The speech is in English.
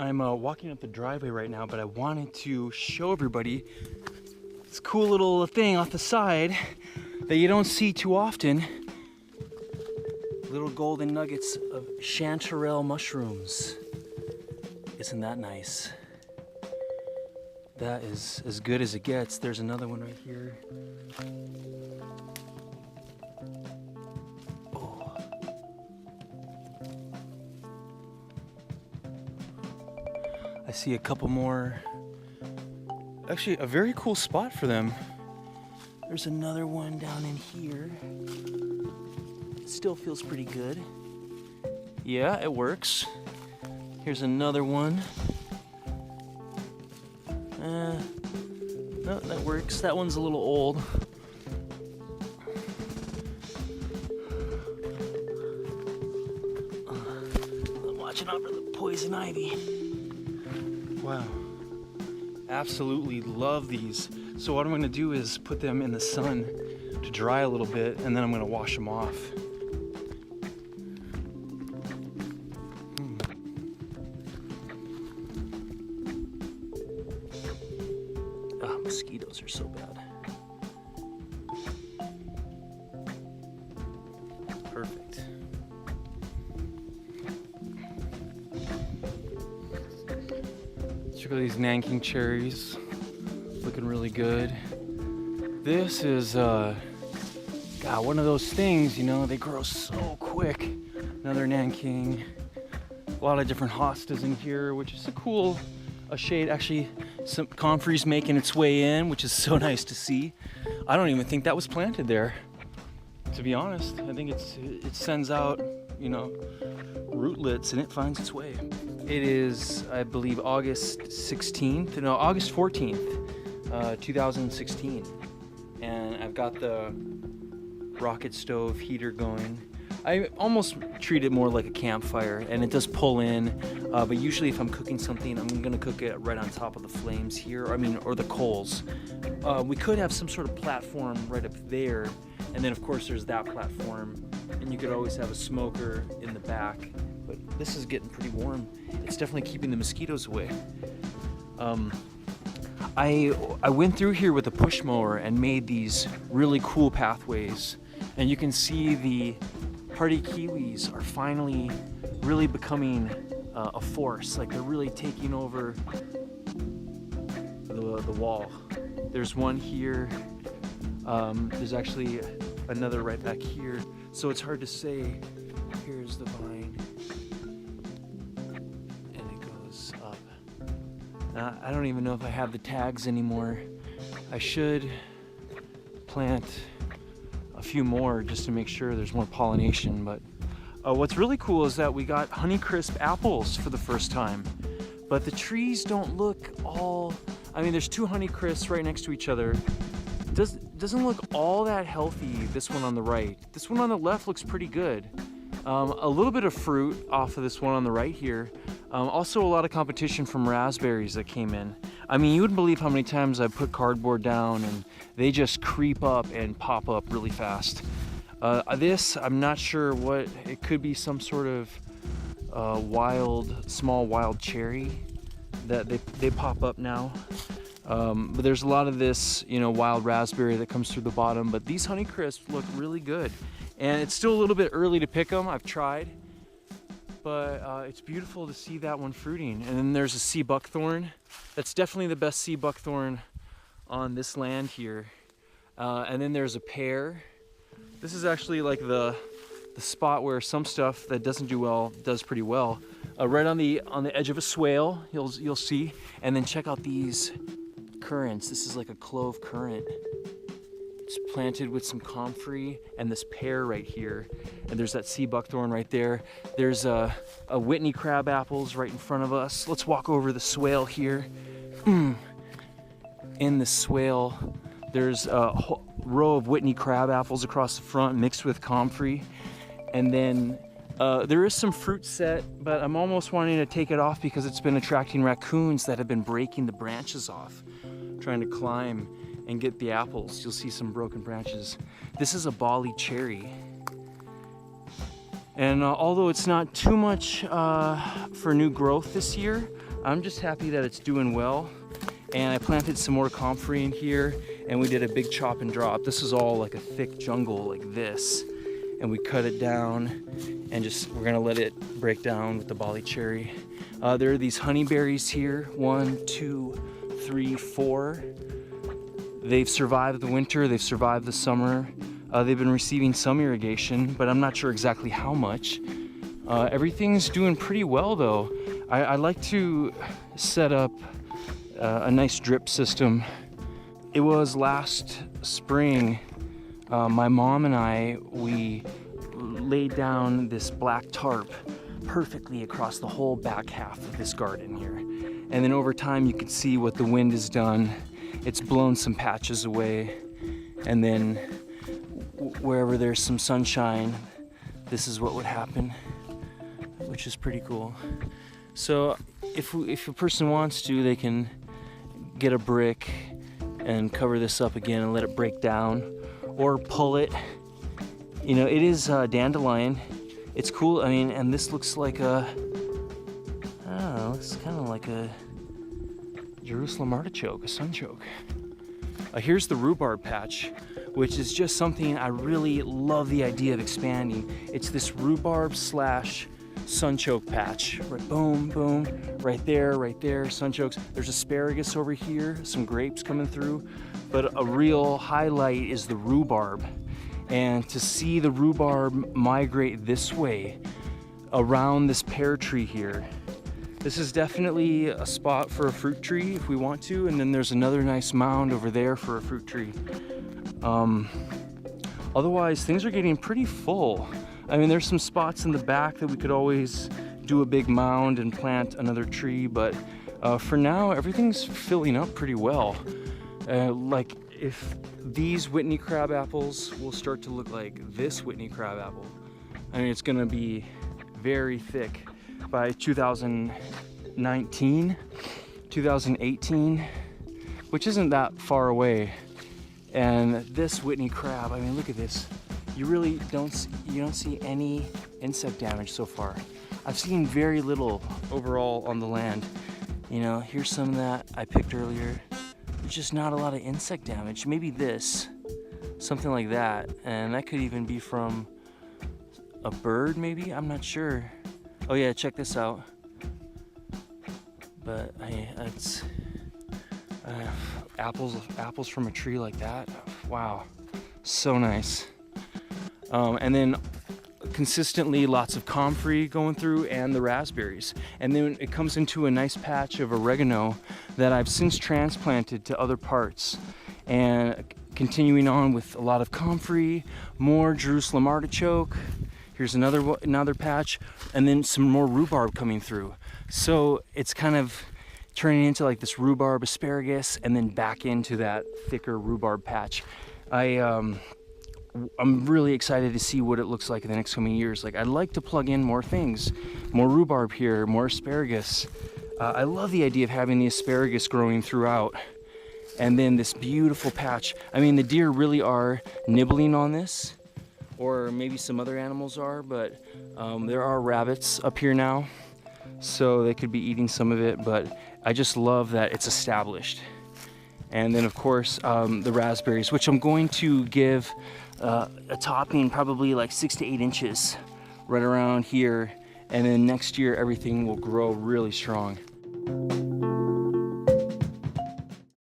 I'm walking up the driveway right now, but I wanted to show everybody this cool little thing off the side that you don't see too often. Little golden nuggets of chanterelle mushrooms. Isn't that nice? That is as good as it gets. There's another one right here. Oh. I see a couple more. Actually, a very cool spot for them. There's another one down in here. It still feels pretty good. Yeah, it works. Here's another one. No, that works. That one's a little old. I'm watching out for the poison ivy. Wow. Absolutely love these. So what I'm going to do is put them in the sun to dry a little bit, and then I'm going to wash them off. Mosquitoes are so bad. Perfect. Check out these Nanking cherries. Looking really good. This is God, one of those things, you know, they grow so quick. Another Nanking. A lot of different hostas in here, which is a cool shade. Actually, some comfrey's making its way in, which is so nice to see. I don't even think that was planted there, to be honest. I think it sends out, you know, rootlets and it finds its way. It is, I believe, August 14th, 2016. And I've got the rocket stove heater going. I almost treat it more like a campfire, and it does pull in, but usually if I'm cooking something, I'm gonna cook it right on top of the flames here, or the coals. We could have some sort of platform right up there, and then of course there's that platform, and you could always have a smoker in the back, but this is getting pretty warm. It's definitely keeping the mosquitoes away. I went through here with a push mower and made these really cool pathways, and you can see the hardy kiwis are finally really becoming a force. Like, they're really taking over the wall. There's one here. There's actually another right back here. So it's hard to say. Here's the vine. And it goes up. I don't even know if I have the tags anymore. I should plant a few more just to make sure there's more pollination. But what's really cool is that we got Honeycrisp apples for the first time, but the trees don't look all, I mean, there's two Honeycrisps right next to each other. Doesn't look all that healthy, this one on the right. This one on the left looks pretty good. A little bit of fruit off of this one on the right here. Also a lot of competition from raspberries that came in. I mean, you wouldn't believe how many times I put cardboard down and they just creep up and pop up really fast. This, I'm not sure what, it could be some sort of small wild cherry that they pop up now. But there's a lot of this, you know, wild raspberry that comes through the bottom, but these Honeycrisps look really good. And it's still a little bit early to pick them, I've tried. But it's beautiful to see that one fruiting. And then there's a sea buckthorn. That's definitely the best sea buckthorn on this land here. And then there's a pear. This is actually like the spot where some stuff that doesn't do well does pretty well. Right on the edge of a swale, you'll see. And then check out these currants. This is like a clove currant. It's planted with some comfrey and this pear right here. And there's that sea buckthorn right there. There's a Whitney crab apples right in front of us. Let's walk over the swale here. In the swale, there's a row of Whitney crab apples across the front mixed with comfrey. And then there is some fruit set, but I'm almost wanting to take it off because it's been attracting raccoons that have been breaking the branches off, trying to climb and get the apples. You'll see some broken branches. This is a Bali Cherry. And although it's not too much for new growth this year, I'm just happy that it's doing well. And I planted some more comfrey in here, and we did a big chop and drop. This is all like a thick jungle like this. And we cut it down and we're gonna let it break down with the Bali Cherry. There are these honeyberries here, 1, 2, 3, 4. They've survived the winter, they've survived the summer. They've been receiving some irrigation, but I'm not sure exactly how much. Everything's doing pretty well though. I like to set up a nice drip system. It was last spring, my mom and we laid down this black tarp perfectly across the whole back half of this garden here. And then over time you can see what the wind has done. It's blown some patches away, and then wherever there's some sunshine, this is what would happen, which is pretty cool. So if a person wants to, they can get a brick and cover this up again and let it break down, or pull it. You know, it is dandelion. It's cool. I mean, and this looks like I don't know, it's kind of like a Jerusalem artichoke, a sunchoke. Here's the rhubarb patch, which is just something I really love the idea of expanding. It's this rhubarb slash sunchoke patch. Right, boom, boom, right there, sunchokes. There's asparagus over here, some grapes coming through, but a real highlight is the rhubarb. And to see the rhubarb migrate this way around this pear tree here, this is definitely a spot for a fruit tree if we want to, and then there's another nice mound over there for a fruit tree. Otherwise, things are getting pretty full. I mean, there's some spots in the back that we could always do a big mound and plant another tree, but for now, everything's filling up pretty well. Like if these Whitney crab apples will start to look like this Whitney crab apple, I mean, it's gonna be very thick by 2019, 2018, which isn't that far away. And this Whitney crab, I mean, look at this. You really don't see any insect damage so far. I've seen very little overall on the land. You know, here's some that I picked earlier. There's just not a lot of insect damage. Maybe this, something like that. And that could even be from a bird maybe, I'm not sure. Oh yeah, check this out. But it's apples from a tree like that. Wow, so nice. And then consistently lots of comfrey going through, and the raspberries. And then it comes into a nice patch of oregano that I've since transplanted to other parts. And continuing on with a lot of comfrey, more Jerusalem artichoke. Here's another patch, and then some more rhubarb coming through. So it's kind of turning into like this rhubarb asparagus, and then back into that thicker rhubarb patch. I'm really excited to see what it looks like in the next coming years. Like, I'd like to plug in more things, more rhubarb here, more asparagus. I love the idea of having the asparagus growing throughout, and then this beautiful patch. I mean, the deer really are nibbling on this, or maybe some other animals are, but there are rabbits up here now, so they could be eating some of it, but I just love that it's established. And then of course the raspberries, which I'm going to give a topping probably like 6 to 8 inches right around here, and then next year everything will grow really strong.